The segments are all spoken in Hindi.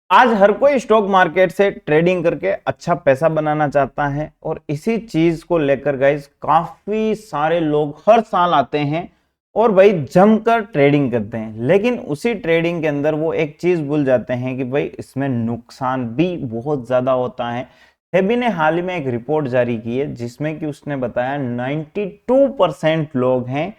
आज हर कोई स्टॉक मार्केट से ट्रेडिंग करके अच्छा पैसा बनाना चाहता है और इसी चीज को लेकर गाइस काफी सारे लोग हर साल आते हैं और भाई जमकर ट्रेडिंग करते हैं। लेकिन उसी ट्रेडिंग के अंदर वो एक चीज भूल जाते हैं कि भाई इसमें नुकसान भी बहुत ज्यादा होता है। सेबी ने हाल ही में एक रिपोर्ट जारी की है जिसमें कि उसने बताया 92% लोग हैं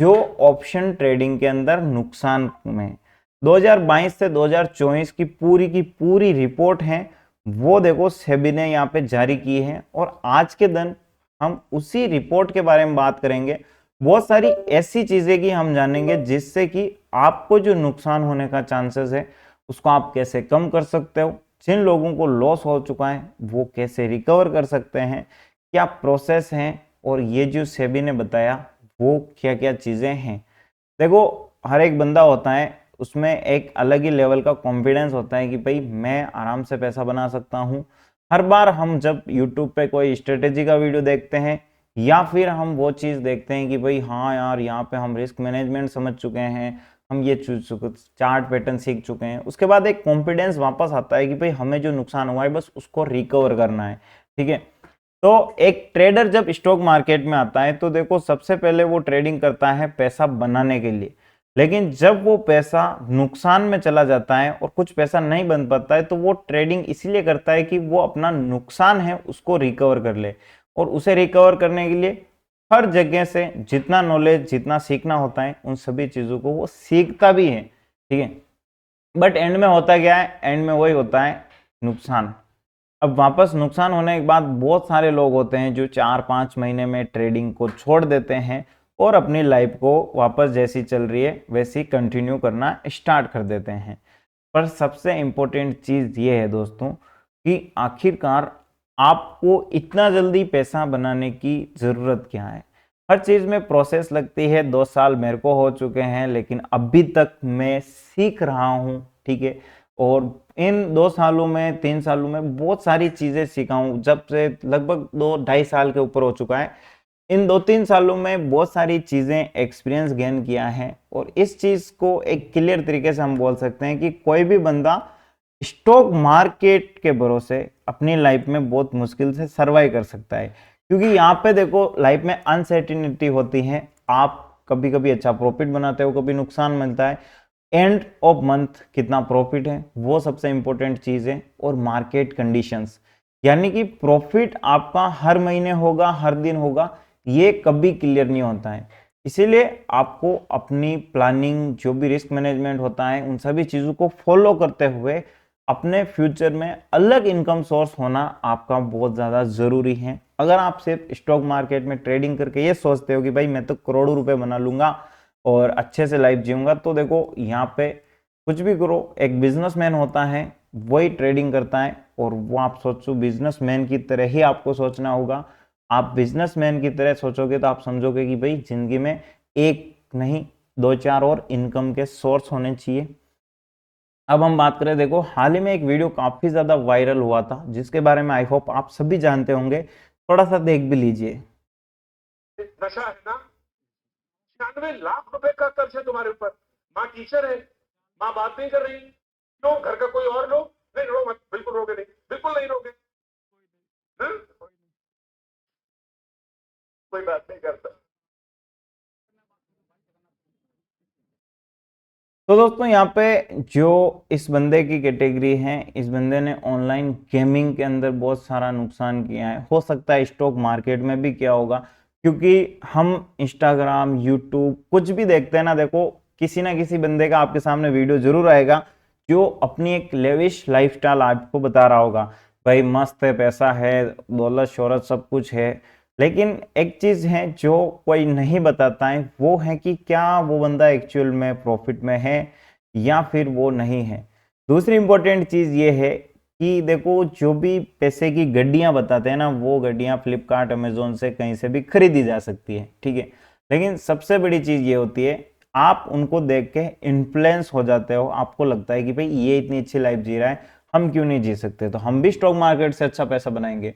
जो ऑप्शन ट्रेडिंग के अंदर नुकसान में 2022 से 2024 की पूरी रिपोर्ट है वो देखो सेबी ने यहाँ पे जारी की है। और आज के दिन हम उसी रिपोर्ट के बारे में बात करेंगे। बहुत सारी ऐसी चीजें की हम जानेंगे जिससे कि आपको जो नुकसान होने का चांसेस है उसको आप कैसे कम कर सकते हो, जिन लोगों को लॉस हो चुका है वो कैसे रिकवर कर सकते हैं, क्या प्रोसेस है और ये जो सेबी ने बताया वो क्या क्या चीजें हैं। देखो हर एक बंदा होता है उसमें एक अलग ही लेवल का कॉन्फिडेंस होता है कि भाई मैं आराम से पैसा बना सकता हूँ। हर बार हम जब यूट्यूब पे कोई स्ट्रेटेजी का वीडियो देखते हैं या फिर हम वो चीज़ देखते हैं कि भाई हाँ यार यहाँ पे हम रिस्क मैनेजमेंट समझ चुके हैं, हम ये चार्ट पैटर्न सीख चुके हैं, उसके बाद एक कॉन्फिडेंस वापस आता है कि भाई हमें जो नुकसान हुआ है बस उसको रिकवर करना है। ठीक है, तो एक ट्रेडर जब स्टॉक मार्केट में आता है तो देखो सबसे पहले वो ट्रेडिंग करता है पैसा बनाने के लिए। लेकिन जब वो पैसा नुकसान में चला जाता है और कुछ पैसा नहीं बन पाता है तो वो ट्रेडिंग इसीलिए करता है कि वो अपना नुकसान है उसको रिकवर कर ले। और उसे रिकवर करने के लिए हर जगह से जितना नॉलेज जितना सीखना होता है उन सभी चीजों को वो सीखता भी है। ठीक है, बट एंड में होता क्या है, एंड में वही होता है नुकसान। अब वापस नुकसान होने के बाद बहुत सारे लोग होते हैं जो 4-5 महीने में ट्रेडिंग को छोड़ देते हैं और अपनी लाइफ को वापस जैसी चल रही है वैसी कंटिन्यू करना स्टार्ट कर देते हैं। पर सबसे इम्पोर्टेंट चीज़ ये है दोस्तों कि आखिरकार आपको इतना जल्दी पैसा बनाने की ज़रूरत क्या है। हर चीज़ में प्रोसेस लगती है। 2 साल मेरे को हो चुके हैं लेकिन अभी तक मैं सीख रहा हूँ। ठीक है, और इन 2 सालों में 3 सालों में बहुत सारी चीजें सीखा हूं। जब से लगभग 2-2.5 साल के ऊपर हो चुका है, इन 2-3 सालों में बहुत सारी चीजें एक्सपीरियंस गेन किया है। और इस चीज को एक क्लियर तरीके से हम बोल सकते हैं कि कोई भी बंदा स्टॉक मार्केट के भरोसे अपनी लाइफ में बहुत मुश्किल से सर्वाइव कर सकता है। क्योंकि यहाँ पे देखो लाइफ में अनसर्टिनिटी होती है। आप कभी कभी अच्छा प्रॉफिट बनाते हो, कभी नुकसान मिलता है। एंड ऑफ मंथ कितना प्रॉफिट है वो सबसे इंपॉर्टेंट चीज है। और मार्केट कंडीशंस यानी कि प्रॉफिट आपका हर महीने होगा हर दिन होगा ये कभी क्लियर नहीं होता है। इसीलिए आपको अपनी प्लानिंग जो भी रिस्क मैनेजमेंट होता है उन सभी चीजों को फॉलो करते हुए अपने फ्यूचर में अलग इनकम सोर्स होना आपका बहुत ज्यादा जरूरी है। अगर आप सिर्फ स्टॉक मार्केट में ट्रेडिंग करके ये सोचते हो कि भाई मैं तो करोड़ों रुपए बना लूंगा और अच्छे से लाइफ जीऊंगा, तो देखो यहाँ पे कुछ भी करो, एक बिजनेसमैन होता है वही ट्रेडिंग करता है। और वो आप सोचो बिजनेसमैन की तरह ही आपको सोचना होगा। आप बिजनेसमैन की तरह सोचोगे तो आप समझोगे कि भाई जिंदगी में एक नहीं 2-4 और इनकम के सोर्स होने चाहिए। अब हम बात करें, देखो हाल ही में एक वीडियो काफी ज्यादा वायरल हुआ था जिसके बारे में आई होप आप सभी जानते होंगे, थोड़ा सा देख भी लीजिए। नशा है ना, 96 लाख रुपए का कर्ज है तुम्हारे ऊपर। माँ टीचर है, माँ बात नहीं कर रही, क्यों? घर का कोई और लोग नहीं, रो मत, बिल्कुल रोगे नहीं, बिल्कुल नहीं रोगे। कोई बात नहीं करता। तो दोस्तों यहाँ पे जो इस बंदे की कैटेगरी है, इस बंदे ने ऑनलाइन गेमिंग के अंदर बहुत सारा नुकसान किया है। हो सकता है स्टॉक मार्केट में भी किया होगा, क्योंकि हम इंस्टाग्राम यूट्यूब कुछ भी देखते हैं ना, देखो किसी ना किसी बंदे का आपके सामने वीडियो जरूर आएगा जो अपनी एक लेविश लाइफस्टाइल आपको बता रहा होगा। भाई मस्त है, पैसा है, दौलत शोहरत सब कुछ है। लेकिन एक चीज है जो कोई नहीं बताता है वो है कि क्या वो बंदा एक्चुअल में प्रॉफिट में है या फिर वो नहीं है। दूसरी इंपॉर्टेंट चीज ये है कि देखो जो भी पैसे की गड्डियां बताते हैं ना, वो गड्डियां फ्लिपकार्ट अमेजोन से कहीं से भी खरीदी जा सकती है। ठीक है, लेकिन सबसे बड़ी चीज ये होती है आप उनको देख के इन्फ्लुएंस हो जाते हो। आपको लगता है कि भाई ये इतनी अच्छी लाइफ जी रहा है, हम क्यों नहीं जी सकते, तो हम भी स्टॉक मार्केट से अच्छा पैसा बनाएंगे।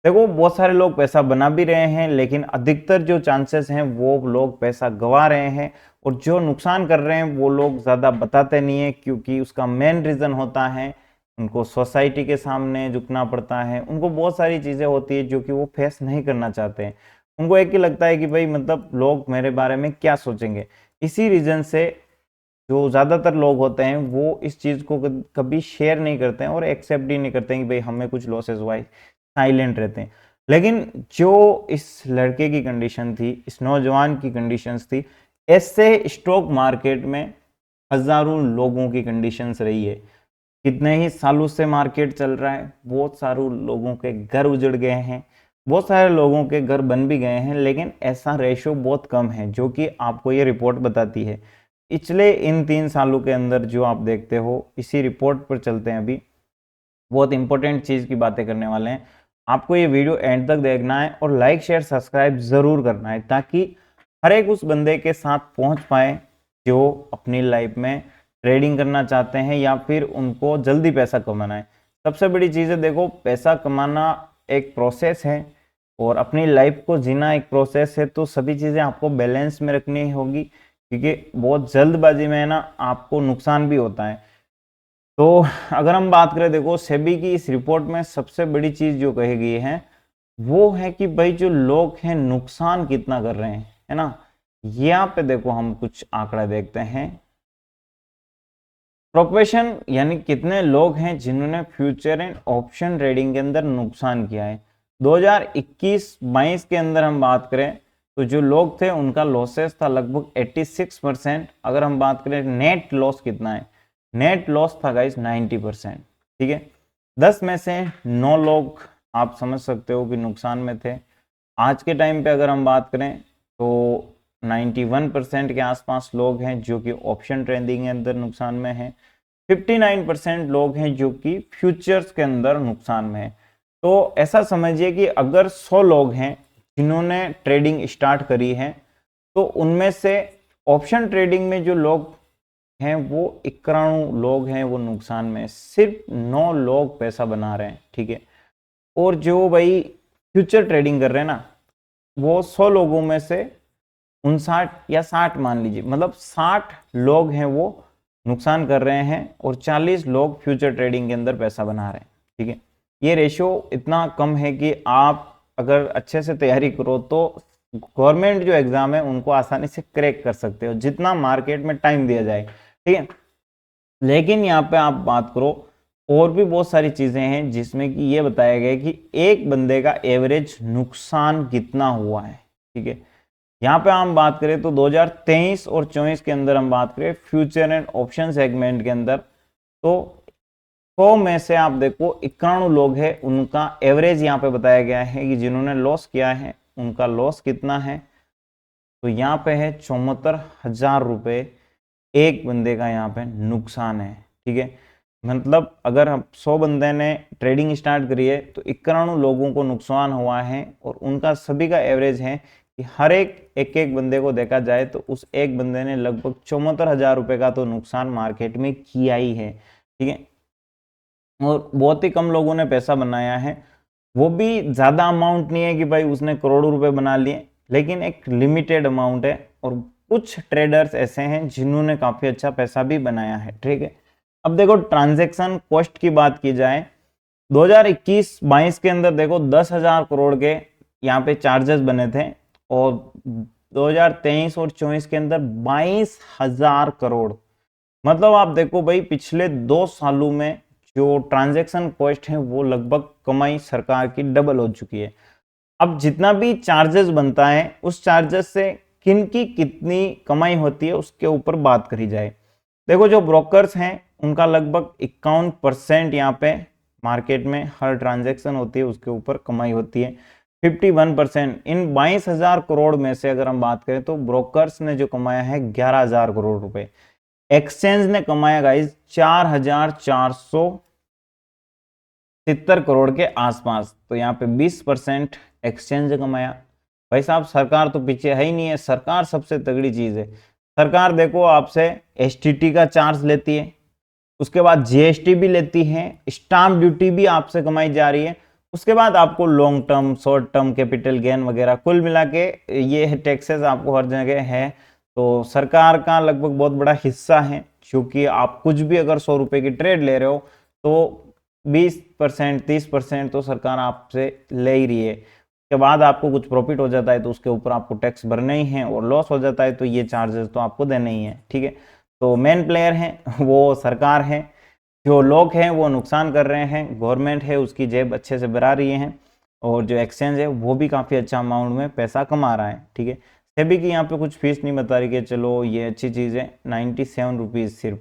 देखो बहुत सारे लोग पैसा बना भी रहे हैं लेकिन अधिकतर जो चांसेस हैं वो लोग पैसा गंवा रहे हैं। और जो नुकसान कर रहे हैं वो लोग ज्यादा बताते नहीं है, क्योंकि उसका मेन रीजन होता है उनको सोसाइटी के सामने झुकना पड़ता है, उनको बहुत सारी चीज़ें होती है जो कि वो फेस नहीं करना चाहते हैं। उनको एक ही लगता है कि भाई मतलब लोग मेरे बारे में क्या सोचेंगे। इसी रीज़न से जो ज़्यादातर लोग होते हैं वो इस चीज़ को कभी शेयर नहीं करते हैं और एक्सेप्ट ही नहीं करते हैं कि भाई हमें कुछ लॉसेस हुआ है, साइलेंट रहते हैं। लेकिन जो इस लड़के की कंडीशन थी, इस नौजवान की कंडीशंस थी, ऐसे स्टॉक मार्केट में हजारों लोगों की कंडीशंस रही है। कितने ही सालों से मार्केट चल रहा है, बहुत सारे लोगों के घर उजड़ गए हैं, बहुत सारे लोगों के घर बन भी गए हैं, लेकिन ऐसा रेशो बहुत कम है जो कि आपको ये रिपोर्ट बताती है। पिछले इन 3 सालों के अंदर जो आप देखते हो, इसी रिपोर्ट पर चलते हैं। अभी बहुत इंपॉर्टेंट चीज़ की बातें करने वाले हैं। आपको ये वीडियो एंड तक देखना है और लाइक शेयर सब्सक्राइब ज़रूर करना है, ताकि हर एक उस बंदे के साथ पहुंच पाए जो अपनी लाइफ में ट्रेडिंग करना चाहते हैं या फिर उनको जल्दी पैसा कमाना है। सबसे बड़ी चीज़ है, देखो पैसा कमाना एक प्रोसेस है और अपनी लाइफ को जीना एक प्रोसेस है, तो सभी चीज़ें आपको बैलेंस में रखनी होगी, क्योंकि बहुत जल्दबाजी में है ना आपको नुकसान भी होता है। तो अगर हम बात करें, देखो सेबी की इस रिपोर्ट में सबसे बड़ी चीज जो कही गई है वो है कि भाई जो लोग हैं नुकसान कितना कर रहे हैं, है ना। यहाँ पे देखो हम कुछ आंकड़ा देखते हैं। प्रोफेशन यानी कितने लोग हैं जिन्होंने फ्यूचर एंड ऑप्शन ट्रेडिंग के अंदर नुकसान किया है। 2021-22 के अंदर हम बात करें तो जो लोग थे उनका लॉसेस था लगभग 86%। अगर हम बात करें नेट लॉस कितना है, नेट लॉस था गाइस 90%। ठीक है, 10 में से 9 लोग आप समझ सकते हो कि नुकसान में थे। आज के टाइम पे अगर हम बात करें तो 91% के आसपास लोग हैं जो कि ऑप्शन ट्रेडिंग के अंदर नुकसान में हैं। 59% लोग हैं जो कि फ्यूचर्स के अंदर नुकसान में है। तो ऐसा समझिए कि अगर 100 लोग हैं जिन्होंने ट्रेडिंग स्टार्ट करी है, तो उनमें से ऑप्शन ट्रेडिंग में जो लोग हैं वो 91 लोग हैं वो नुकसान में, सिर्फ 9 लोग पैसा बना रहे हैं। ठीक है, और जो भाई फ्यूचर ट्रेडिंग कर रहे हैं ना, वो 100 लोगों में से 59 या 60 मान लीजिए, मतलब 60 लोग हैं वो नुकसान कर रहे हैं और 40 लोग फ्यूचर ट्रेडिंग के अंदर पैसा बना रहे हैं। ठीक है, ये रेशियो इतना कम है कि आप अगर अच्छे से तैयारी करो तो गवर्नमेंट जो एग्जाम है उनको आसानी से क्रैक कर सकते हो, जितना मार्केट में टाइम दिया जाए। ठीक है, लेकिन यहाँ पे आप बात करो और भी बहुत सारी चीजें हैं जिसमें कि ये बताया गया कि एक बंदे का एवरेज नुकसान कितना हुआ है। ठीक है, यहाँ पे हम बात करें तो 2023 और 24 के अंदर हम बात करें फ्यूचर एंड ऑप्शन सेगमेंट के अंदर, तो 100 में से आप देखो 91 लोग हैं, उनका एवरेज यहाँ पे बताया गया है कि जिन्होंने लॉस किया है उनका लॉस कितना है। तो यहाँ पे है 74,000 रुपये एक बंदे का यहाँ पे नुकसान है। ठीक है, मतलब अगर हम 100 बंदे ने ट्रेडिंग स्टार्ट करी है तो 91 लोगों को नुकसान हुआ है और उनका सभी का एवरेज है कि हर एक बंदे को देखा जाए तो उस एक बंदे ने लगभग 74,000 रुपये का तो नुकसान मार्केट में किया ही है। ठीक है, और बहुत ही कम लोगों ने पैसा बनाया है, वो भी ज़्यादा अमाउंट नहीं है कि भाई उसने करोड़ों रुपए बना लिए, लेकिन एक लिमिटेड अमाउंट है और कुछ ट्रेडर्स ऐसे हैं जिन्होंने काफ़ी अच्छा पैसा भी बनाया है। ठीक है, अब देखो ट्रांजैक्शन कॉस्ट की बात की जाए, 2021-22 के अंदर देखो 10,000 करोड़ के यहाँ पे चार्जेस बने थे और 2023 और 24 के अंदर 22,000 करोड़। मतलब आप देखो भाई पिछले 2 सालों में जो ट्रांजैक्शन कॉस्ट है वो लगभग कमाई सरकार की डबल हो चुकी है। अब जितना भी चार्जेस बनता है उस चार्जेस से किन की कितनी कमाई होती है उसके ऊपर बात करी जाए। देखो जो ब्रोकर्स हैं उनका लगभग 51% यहाँ पे मार्केट में हर ट्रांजैक्शन होती है उसके ऊपर कमाई होती है। 51% इन 22,000 करोड़ में से अगर हम बात करें तो ब्रोकर्स ने जो कमाया है 11,000 करोड़ रुपए, एक्सचेंज ने कमाया गाइज 4,470 करोड़ के आसपास। तो यहाँ पे 20% एक्सचेंज कमाया। भाई साहब सरकार तो पीछे है ही नहीं है, सरकार सबसे तगड़ी चीज है। सरकार देखो आपसे एसटीटी का चार्ज लेती है, उसके बाद जीएसटी भी लेती है, स्टाम्प ड्यूटी भी आपसे कमाई जा रही है, उसके बाद आपको long term short term capital gain वगैरह कुल मिला के ये टैक्सेस आपको हर जगह है। तो सरकार का लगभग बहुत बड़ा हिस्सा है, क्योंकि आप कुछ भी अगर 100 रुपए की ट्रेड ले रहे हो तो 20% 30% तो सरकार आपसे ले ही रही है। के बाद आपको कुछ प्रॉफिट हो जाता है तो उसके ऊपर आपको टैक्स भरना ही है, और लॉस हो जाता है तो ये चार्जेस तो आपको देने ही है। ठीक है, तो मेन प्लेयर हैं वो सरकार है, जो लोग हैं वो नुकसान कर रहे हैं, गवर्नमेंट है उसकी जेब अच्छे से भरा रही है, और जो एक्सचेंज है वो भी काफ़ी अच्छा अमाउंट में पैसा कमा रहा है। ठीक है, सेबी की यहाँ पे कुछ फीस नहीं बता रही कि चलो ये अच्छी चीज़ है, 97 रुपीज़, सिर्फ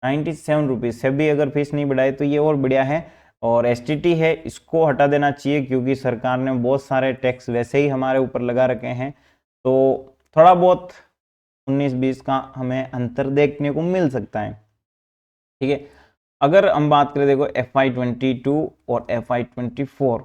97 रुपीज़। सेबी अगर फीस नहीं बढ़ाए तो ये और बढ़िया है। और एसटीटी है, इसको हटा देना चाहिए, क्योंकि सरकार ने बहुत सारे टैक्स वैसे ही हमारे ऊपर लगा रखे हैं, तो थोड़ा बहुत 19-20 का हमें अंतर देखने को मिल सकता है। ठीक है, अगर हम बात करें, देखो FY22 और FY24,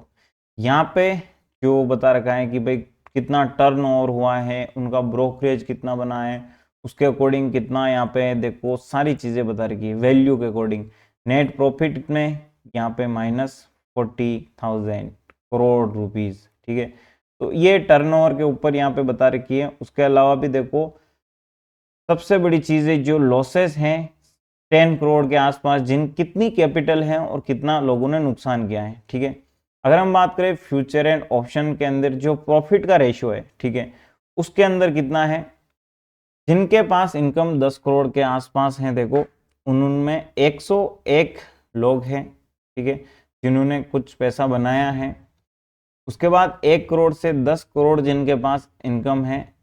यहाँ पे जो बता रखा है कि भाई कितना टर्नओवर हुआ है, उनका ब्रोकरेज कितना बना है, उसके अकॉर्डिंग कितना यहाँ पे देखो सारी चीज़ें बता रखी है, वैल्यू के अकॉर्डिंग। नेट प्रॉफिट में यहाँ पे -40,000 करोड़ रुपीज़। ठीक है, तो ये टर्नओवर के ऊपर यहाँ पे बता रखी है। उसके अलावा भी देखो सबसे बड़ी चीज़ है जो लॉसेस हैं 10 करोड़ के आसपास, जिन कितनी कैपिटल है और कितना लोगों ने नुकसान किया है। ठीक है, अगर हम बात करें फ्यूचर एंड ऑप्शन के अंदर जो प्रॉफिट का रेशियो है, ठीक है, उसके अंदर कितना है, जिनके पास इनकम 10 करोड़ के आसपास है, देखो उनमें 101 लोग हैं। ठीक है, जिन्होंने कुछ पैसा बनाया है। उसके बाद 1 करोड़ से 10 करोड़ जिनके पास इनकम है,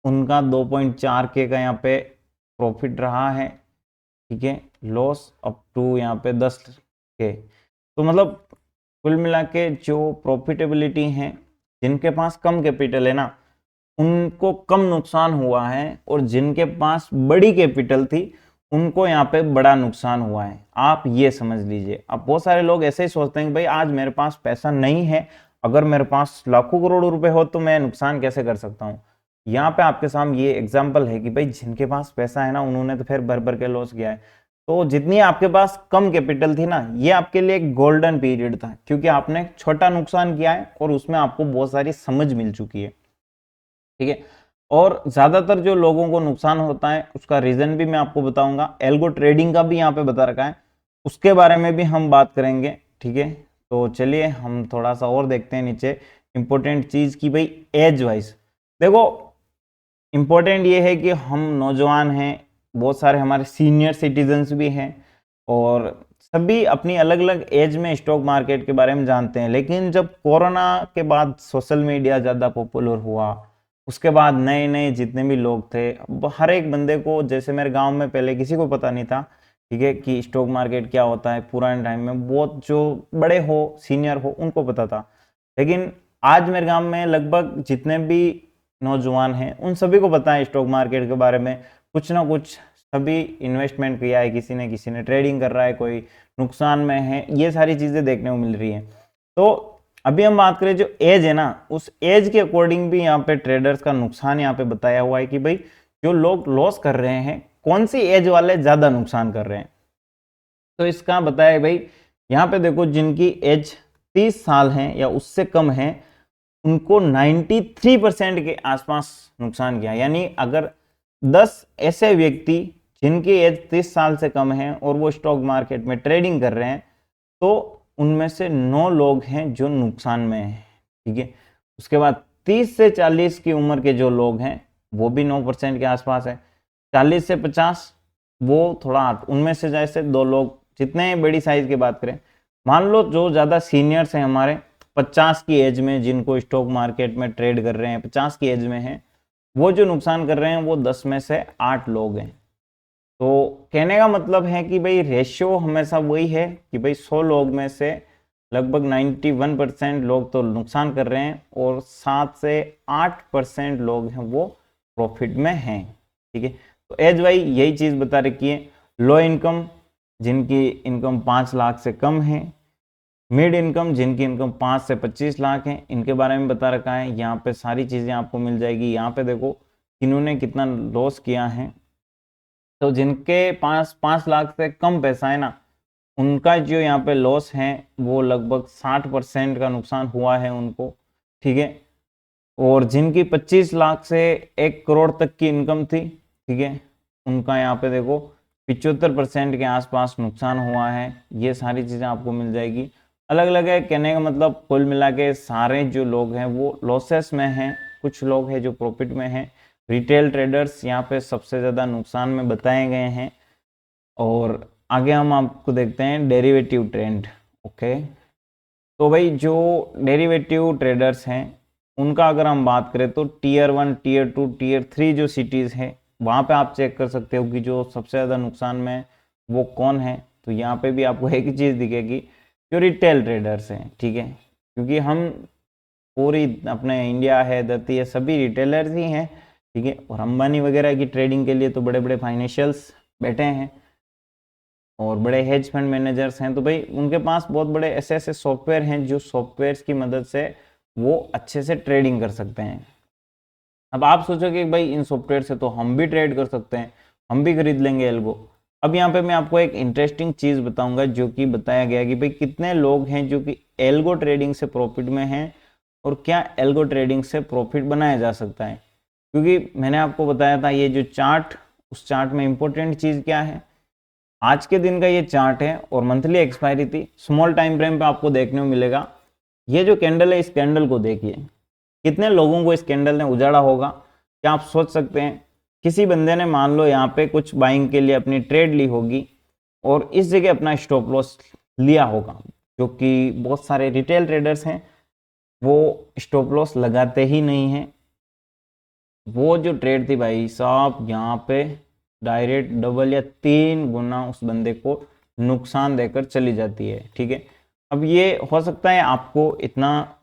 उनका 2.4 के का यहाँ पे प्रॉफिट रहा है। ठीक है, लॉस अप टू यहाँ पे 10 के। तो मतलब कुल मिला के जो प्रॉफिटेबिलिटी है, जिनके पास कम कैपिटल है ना, उनको कम नुकसान हुआ है, और जिनके पास बड़ी कैपिटल थी उनको यहाँ पे बड़ा नुकसान हुआ है। आप ये समझ लीजिए। अब बहुत सारे लोग ऐसे ही सोचते हैं कि भाई आज मेरे पास पैसा नहीं है, अगर मेरे पास लाखों करोड़ों रुपए हो तो मैं नुकसान कैसे कर सकता हूँ। यहाँ पे आपके सामने ये एग्जाम्पल है कि भाई जिनके पास पैसा है ना, उन्होंने तो फिर भर भर के लॉस किया है। तो जितनी आपके पास कम कैपिटल थी ना, ये आपके लिए एक गोल्डन पीरियड था, क्योंकि आपने छोटा नुकसान किया है और उसमें आपको बहुत सारी समझ मिल चुकी है। ठीक है, और ज्यादातर जो लोगों को नुकसान होता है उसका रीजन भी मैं आपको बताऊंगा। एल्गो ट्रेडिंग का भी यहाँ पे बता रखा है, उसके बारे में भी हम बात करेंगे। ठीक है, तो चलिए हम थोड़ा सा और देखते हैं नीचे इंपॉर्टेंट चीज की, भाई एज वाइज देखो इंपॉर्टेंट ये है कि हम नौजवान हैं, बहुत सारे हमारे सीनियर सिटीजन्स भी हैं, और सभी अपनी अलग अलग एज में स्टॉक मार्केट के बारे में जानते हैं। लेकिन जब कोरोना के बाद सोशल मीडिया ज़्यादा पॉपुलर हुआ, उसके बाद नए नए जितने भी लोग थे, हर एक बंदे को, जैसे मेरे गांव में पहले किसी को पता नहीं था, ठीक है, कि स्टॉक मार्केट क्या होता है। पुराने टाइम में बहुत जो बड़े हो, सीनियर हो, उनको पता था। लेकिन आज मेरे गांव में लगभग जितने भी नौजवान हैं उन सभी को पता है स्टॉक मार्केट के बारे में, कुछ ना कुछ सभी इन्वेस्टमेंट किया है, किसी ने ट्रेडिंग कर रहा है, कोई नुकसान में है, ये सारी चीज़ें देखने को मिल रही हैं। तो अभी हम बात करें जो एज है ना, उस एज के अकॉर्डिंग भी यहाँ पे ट्रेडर्स का नुकसान यहाँ पे बताया हुआ है कि भाई जो लोग लॉस कर रहे हैं, कौन सी एज वाले ज़्यादा नुकसान कर रहे हैं। तो इसका बताया भाई, यहाँ पे देखो जिनकी एज 30 साल है या उससे कम है, उनको 93% के आसपास नुकसान किया। यानी अगर 10 ऐसे व्यक्ति जिनकी एज 30 साल से कम है और वो स्टॉक मार्केट में ट्रेडिंग कर रहे हैं, तो उनमें से 9 लोग हैं जो नुकसान में हैं। ठीक है, उसके बाद 30 से 40 की उम्र के जो लोग हैं वो भी 9% के आसपास है। 40 से 50 वो थोड़ा 8, उनमें से जैसे 2 लोग, जितने बड़ी साइज की बात करें, मान लो जो ज़्यादा सीनियर्स हैं हमारे 50 की एज में, जिनको स्टॉक मार्केट में ट्रेड कर रहे हैं, 50 की एज में हैं, वो जो नुकसान कर रहे हैं वो 10 में से 8 लोग हैं। तो कहने का मतलब है कि भाई रेशियो हमेशा वही है कि भाई 100 लोग में से लगभग 91% लोग तो नुकसान कर रहे हैं, और 7 से 8% लोग हैं वो प्रॉफिट में हैं। ठीक है, तो एज वाइज यही चीज़ बता रखी है। लो इनकम, जिनकी इनकम 5 लाख से कम है। मिड इनकम, जिनकी इनकम 5 से 25 लाख है, इनके बारे में बता रखा है। यहाँ पे सारी चीज़ें आपको मिल जाएगी। यहाँ पे देखो इन्होंने कितना लॉस किया है। तो जिनके पास 5 लाख से कम पैसा है ना, उनका जो यहाँ पे लॉस है वो लगभग 60% का नुकसान हुआ है उनको। ठीक है, और जिनकी 25 लाख से 1 करोड़ तक की इनकम थी, ठीक है, उनका यहाँ पे देखो 75% के आसपास नुकसान हुआ है। ये सारी चीज़ें आपको मिल जाएगी। अलग अलग है, कहने का मतलब कुल मिला के सारे जो लोग हैं वो लॉसेस में हैं, कुछ लोग हैं जो प्रॉफिट में हैं। रिटेल ट्रेडर्स यहाँ पे सबसे ज़्यादा नुकसान में बताए गए हैं। और आगे हम आपको देखते हैं डेरिवेटिव ट्रेंड। ओके, तो भाई जो डेरिवेटिव ट्रेडर्स हैं उनका अगर हम बात करें तो टीयर 1, टीयर 2, टीयर 3 जो सिटीज़ हैं वहाँ पे आप चेक कर सकते हो कि जो सबसे ज़्यादा नुकसान में वो कौन है। तो यहाँ पे भी आपको एक ही चीज़ दिखेगी, जो रिटेल ट्रेडर्स हैं, ठीक है, क्योंकि हम पूरी अपने इंडिया है, धरती है, सभी रिटेलर्स ही हैं, ठीक है। और अंबानी वगैरह की ट्रेडिंग के लिए तो बड़े बड़े फाइनेंशियल्स बैठे हैं और बड़े हेज फंड मैनेजर्स हैं। तो भाई उनके पास बहुत बड़े ऐसे ऐसे सॉफ्टवेयर हैं जो सॉफ्टवेयर्स की मदद से वो अच्छे से ट्रेडिंग कर सकते हैं। अब आप सोचोगे कि भाई इन सॉफ्टवेयर से तो हम भी ट्रेड कर सकते हैं, हम भी खरीद लेंगे एल्गो। अब यहाँ पे मैं आपको एक इंटरेस्टिंग चीज बताऊंगा जो कि बताया गया कि भाई कितने लोग हैं जो कि एल्गो ट्रेडिंग से प्रॉफिट में हैं और क्या एल्गो ट्रेडिंग से प्रॉफिट बनाया जा सकता है। क्योंकि मैंने आपको बताया था ये जो चार्ट, उस चार्ट में इंपॉर्टेंट चीज क्या है, आज के दिन का ये चार्ट है और मंथली एक्सपायरी थी। स्मॉल टाइम फ्रेम पे आपको देखने को मिलेगा। ये जो कैंडल है, इस कैंडल को देखिए, कितने लोगों को इस कैंडल ने उजाड़ा होगा। क्या आप सोच सकते हैं, किसी बंदे ने मान लो यहाँ पे कुछ बाइंग के लिए अपनी ट्रेड ली होगी और इस जगह अपना स्टॉप लॉस लिया होगा, जो कि बहुत सारे रिटेल ट्रेडर्स हैं वो स्टॉप लॉस लगाते ही नहीं हैं। वो जो ट्रेड थी भाई साहब, यहाँ पे डायरेक्ट डबल या 3 गुना उस बंदे को नुकसान देकर चली जाती है, ठीक है। अब ये हो सकता है आपको इतना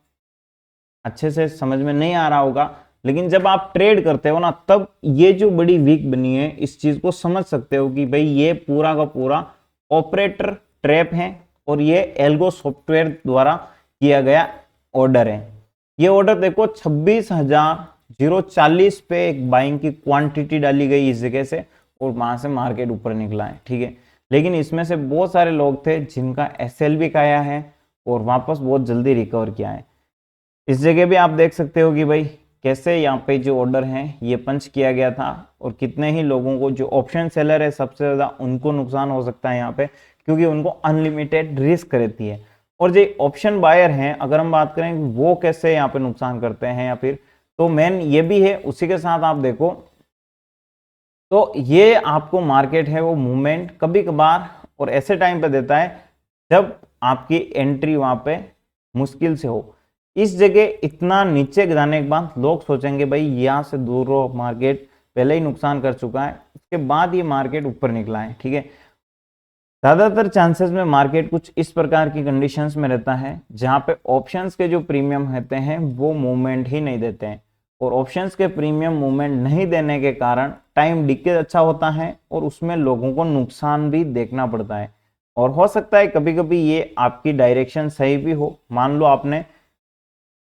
अच्छे से समझ में नहीं आ रहा होगा, लेकिन जब आप ट्रेड करते हो ना, तब ये जो बड़ी वीक बनी है इस चीज को समझ सकते हो कि भाई ये पूरा का पूरा ऑपरेटर ट्रैप है और ये एल्गो सॉफ्टवेयर द्वारा किया गया ऑर्डर है। ये ऑर्डर देखो 26,040 पे एक बाइंग की क्वांटिटी डाली गई इस जगह से और वहां से मार्केट ऊपर निकला है, ठीक है। लेकिन इसमें से बहुत सारे लोग थे जिनका एसएल भी खाया है और वापस बहुत जल्दी रिकवर किया है। इस जगह भी आप देख सकते हो कि भाई कैसे यहाँ पे जो ऑर्डर है ये पंच किया गया था और कितने ही लोगों को, जो ऑप्शन सेलर है सबसे ज्यादा उनको नुकसान हो सकता है यहाँ पे, क्योंकि उनको अनलिमिटेड रिस्क रहती है। और जो ऑप्शन बायर हैं, अगर हम बात करें वो कैसे यहाँ पे नुकसान करते हैं या फिर, तो मेन ये भी है। उसी के साथ आप देखो तो ये आपको मार्केट है वो मूवमेंट कभी कभार और ऐसे टाइम पे देता है जब आपकी एंट्री वहां पे मुश्किल से हो। इस जगह इतना नीचे जाने के बाद लोग सोचेंगे भाई यहाँ से दूर रहो, मार्केट पहले ही नुकसान कर चुका है, उसके बाद ये मार्केट ऊपर निकला है, ठीक है। ज्यादातर चांसेस में मार्केट कुछ इस प्रकार की कंडीशंस में रहता है जहां पे ऑप्शंस के जो प्रीमियम होते हैं वो मूवमेंट ही नहीं देते हैं और ऑप्शंस के प्रीमियम मूवमेंट नहीं देने के कारण टाइम डिके अच्छा होता है और उसमें लोगों को नुकसान भी देखना पड़ता है। और हो सकता है कभी कभी ये आपकी डायरेक्शन सही भी हो। मान लो आपने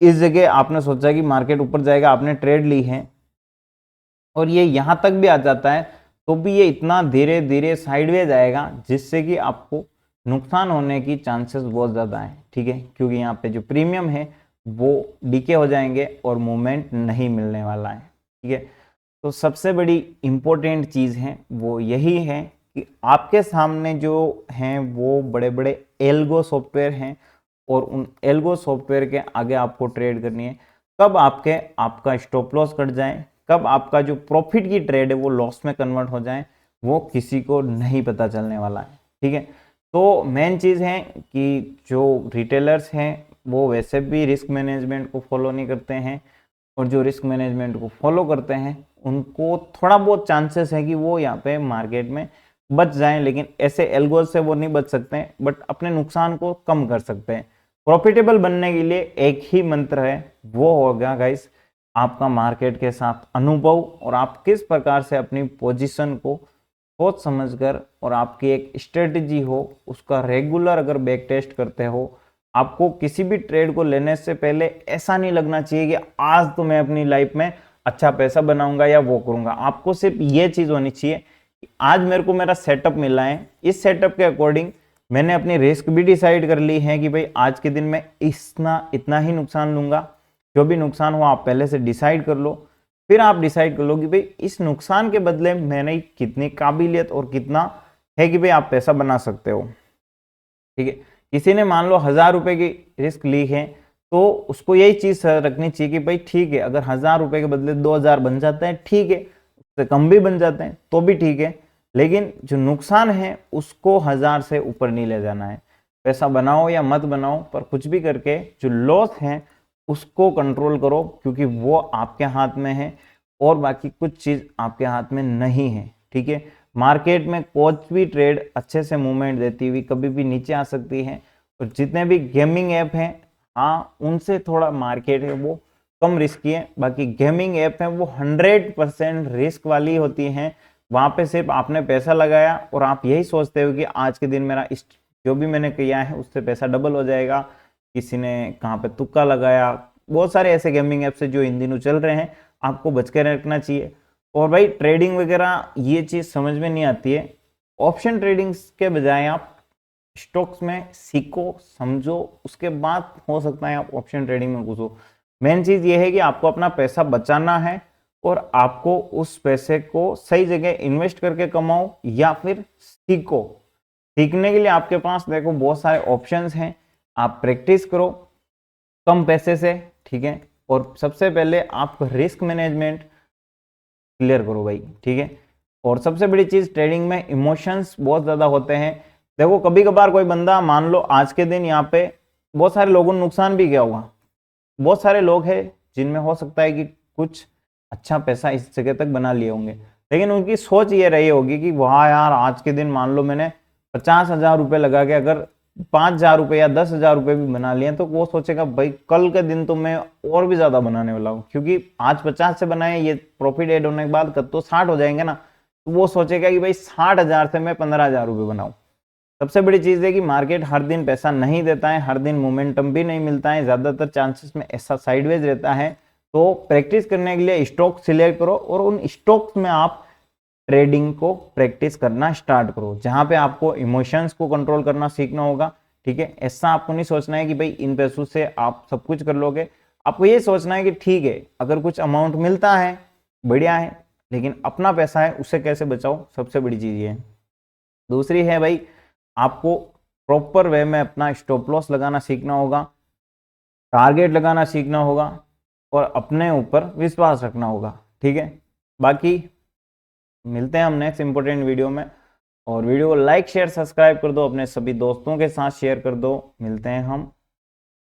इस जगह आपने सोचा कि मार्केट ऊपर जाएगा, आपने ट्रेड ली है और ये यहां तक भी आ जाता है, तो भी ये इतना धीरे धीरे साइडवेज आएगा जिससे कि आपको नुकसान होने की चांसेस बहुत ज़्यादा है, ठीक है। क्योंकि यहाँ पे जो प्रीमियम है वो डीके हो जाएंगे और मूवमेंट नहीं मिलने वाला है, ठीक है। तो सबसे बड़ी इंपॉर्टेंट चीज़ है वो यही है कि आपके सामने जो हैं वो बड़े बड़े एल्गो सॉफ्टवेयर हैं और उन एल्गो सॉफ्टवेयर के आगे आपको ट्रेड करनी है। कब आपका स्टॉप लॉस कट जाए, कब आपका जो प्रॉफिट की ट्रेड है वो लॉस में कन्वर्ट हो जाए, वो किसी को नहीं पता चलने वाला है, ठीक है। तो मेन चीज़ है कि जो रिटेलर्स हैं वो वैसे भी रिस्क मैनेजमेंट को फॉलो नहीं करते हैं और जो रिस्क मैनेजमेंट को फॉलो करते हैं उनको थोड़ा बहुत चांसेस है कि वो यहाँ पे मार्केट में बच जाएं, लेकिन ऐसे एल्गोज से वो नहीं बच सकते हैं, बट अपने नुकसान को कम कर सकते हैं। प्रॉफिटेबल बनने के लिए एक ही मंत्र है, वो होगा गाइस आपका मार्केट के साथ अनुभव और आप किस प्रकार से अपनी पोजीशन को सोच समझकर और आपकी एक स्ट्रेटजी हो उसका रेगुलर अगर बैक टेस्ट करते हो। आपको किसी भी ट्रेड को लेने से पहले ऐसा नहीं लगना चाहिए कि आज तो मैं अपनी लाइफ में अच्छा पैसा बनाऊंगा या वो करूंगा। आपको सिर्फ ये चीज होनी चाहिए कि आज मेरे को मेरा सेटअप मिला है, इस सेटअप के अकॉर्डिंग मैंने अपनी रिस्क भी डिसाइड कर ली है कि भाई आज के दिन में इतना ही नुकसान लूंगा। जो भी नुकसान हो आप पहले से डिसाइड कर लो, फिर आप डिसाइड कर लो कि भाई इस नुकसान के बदले मैंने कितनी काबिलियत और कितना है कि भाई आप पैसा बना सकते हो। ठीक है, किसी ने मान लो 1000 रुपए की रिस्क ली है तो उसको यही चीज रखनी चाहिए कि भाई ठीक है, अगर 1000 रुपए के बदले 2000 बन जाता है ठीक है, उससे कम भी बन जाते हैं तो भी ठीक है, लेकिन जो नुकसान है उसको 1000 से ऊपर नहीं ले जाना है। पैसा बनाओ या मत बनाओ, पर कुछ भी करके जो लॉस है उसको कंट्रोल करो, क्योंकि वो आपके हाथ में है और बाकी कुछ चीज आपके हाथ में नहीं है। ठीक है, मार्केट में कोई भी ट्रेड अच्छे से मूवमेंट देती हुई कभी भी नीचे आ सकती है, और जितने भी गेमिंग ऐप हैं हाँ उनसे थोड़ा मार्केट है वो कम रिस्की है, बाकी गेमिंग ऐप है वो 100% रिस्क वाली होती हैं। वहां पे सिर्फ आपने पैसा लगाया और आप यही सोचते हो कि आज के दिन मेरा इस जो भी मैंने किया है उससे पैसा डबल हो जाएगा। किसी ने कहाँ पे तुक्का लगाया, बहुत सारे ऐसे गेमिंग ऐप्स है जो इन दिनों चल रहे हैं, आपको बच के रखना चाहिए। और भाई ट्रेडिंग वगैरह ये चीज समझ में नहीं आती है, ऑप्शन ट्रेडिंग के बजाय आप स्टॉक्स में सीखो समझो, उसके बाद हो सकता है आप ऑप्शन ट्रेडिंग में घुसो। मेन चीज ये है कि आपको अपना पैसा बचाना है और आपको उस पैसे को सही जगह इन्वेस्ट करके कमाओ या फिर सीखो। सीखने के लिए आपके पास देखो बहुत सारे ऑप्शंस हैं, आप प्रैक्टिस करो कम पैसे से। ठीक है, और सबसे पहले आप रिस्क मैनेजमेंट क्लियर करो भाई। ठीक है, और सबसे बड़ी चीज ट्रेडिंग में इमोशंस बहुत ज्यादा होते हैं। देखो कभी कभार कोई बंदा मान लो आज के दिन यहाँ पे बहुत सारे लोगों ने नुकसान भी किया होगा, बहुत सारे लोग हैं जिनमें हो सकता है कि कुछ अच्छा पैसा इस जगह तक बना लिए होंगे, लेकिन उनकी सोच ये रही होगी कि वाह यार आज के दिन मान लो मैंने 50,000 रुपए लगा के अगर 5,000 रुपए या 10,000 रुपए भी बना लिए तो वो सोचेगा भाई कल के दिन तो मैं और भी ज्यादा बनाने वाला हूँ, क्योंकि आज 50 से बनाए ये प्रॉफिट ऐड होने के बाद कब तो 60 हो जाएंगे ना, तो वो सोचेगा कि भाई 60,000 से मैं 15,000 रुपए बनाऊं। सबसे बड़ी चीज है कि मार्केट हर दिन पैसा नहीं देता है, हर दिन मोमेंटम भी नहीं मिलता है, ज्यादातर चांसेस में ऐसा साइडवेज रहता है। तो प्रैक्टिस करने के लिए स्टॉक सिलेक्ट करो और उन स्टॉक्स में आप ट्रेडिंग को प्रैक्टिस करना स्टार्ट करो, जहां पे आपको इमोशंस को कंट्रोल करना सीखना होगा। ठीक है, ऐसा आपको नहीं सोचना है कि भाई इन पैसों से आप सब कुछ कर लोगे, आपको ये सोचना है कि ठीक है अगर कुछ अमाउंट मिलता है बढ़िया है, लेकिन अपना पैसा है उसे कैसे बचाओ, सबसे बड़ी चीज ये है। दूसरी है भाई आपको प्रॉपर वे में अपना स्टॉप लॉस लगाना सीखना होगा, टारगेट लगाना सीखना होगा और अपने ऊपर विश्वास रखना होगा। ठीक है, बाकी मिलते हैं हम नेक्स्ट इंपॉर्टेंट वीडियो में, और वीडियो को लाइक शेयर सब्सक्राइब कर दो, अपने सभी दोस्तों के साथ शेयर कर दो। मिलते हैं हम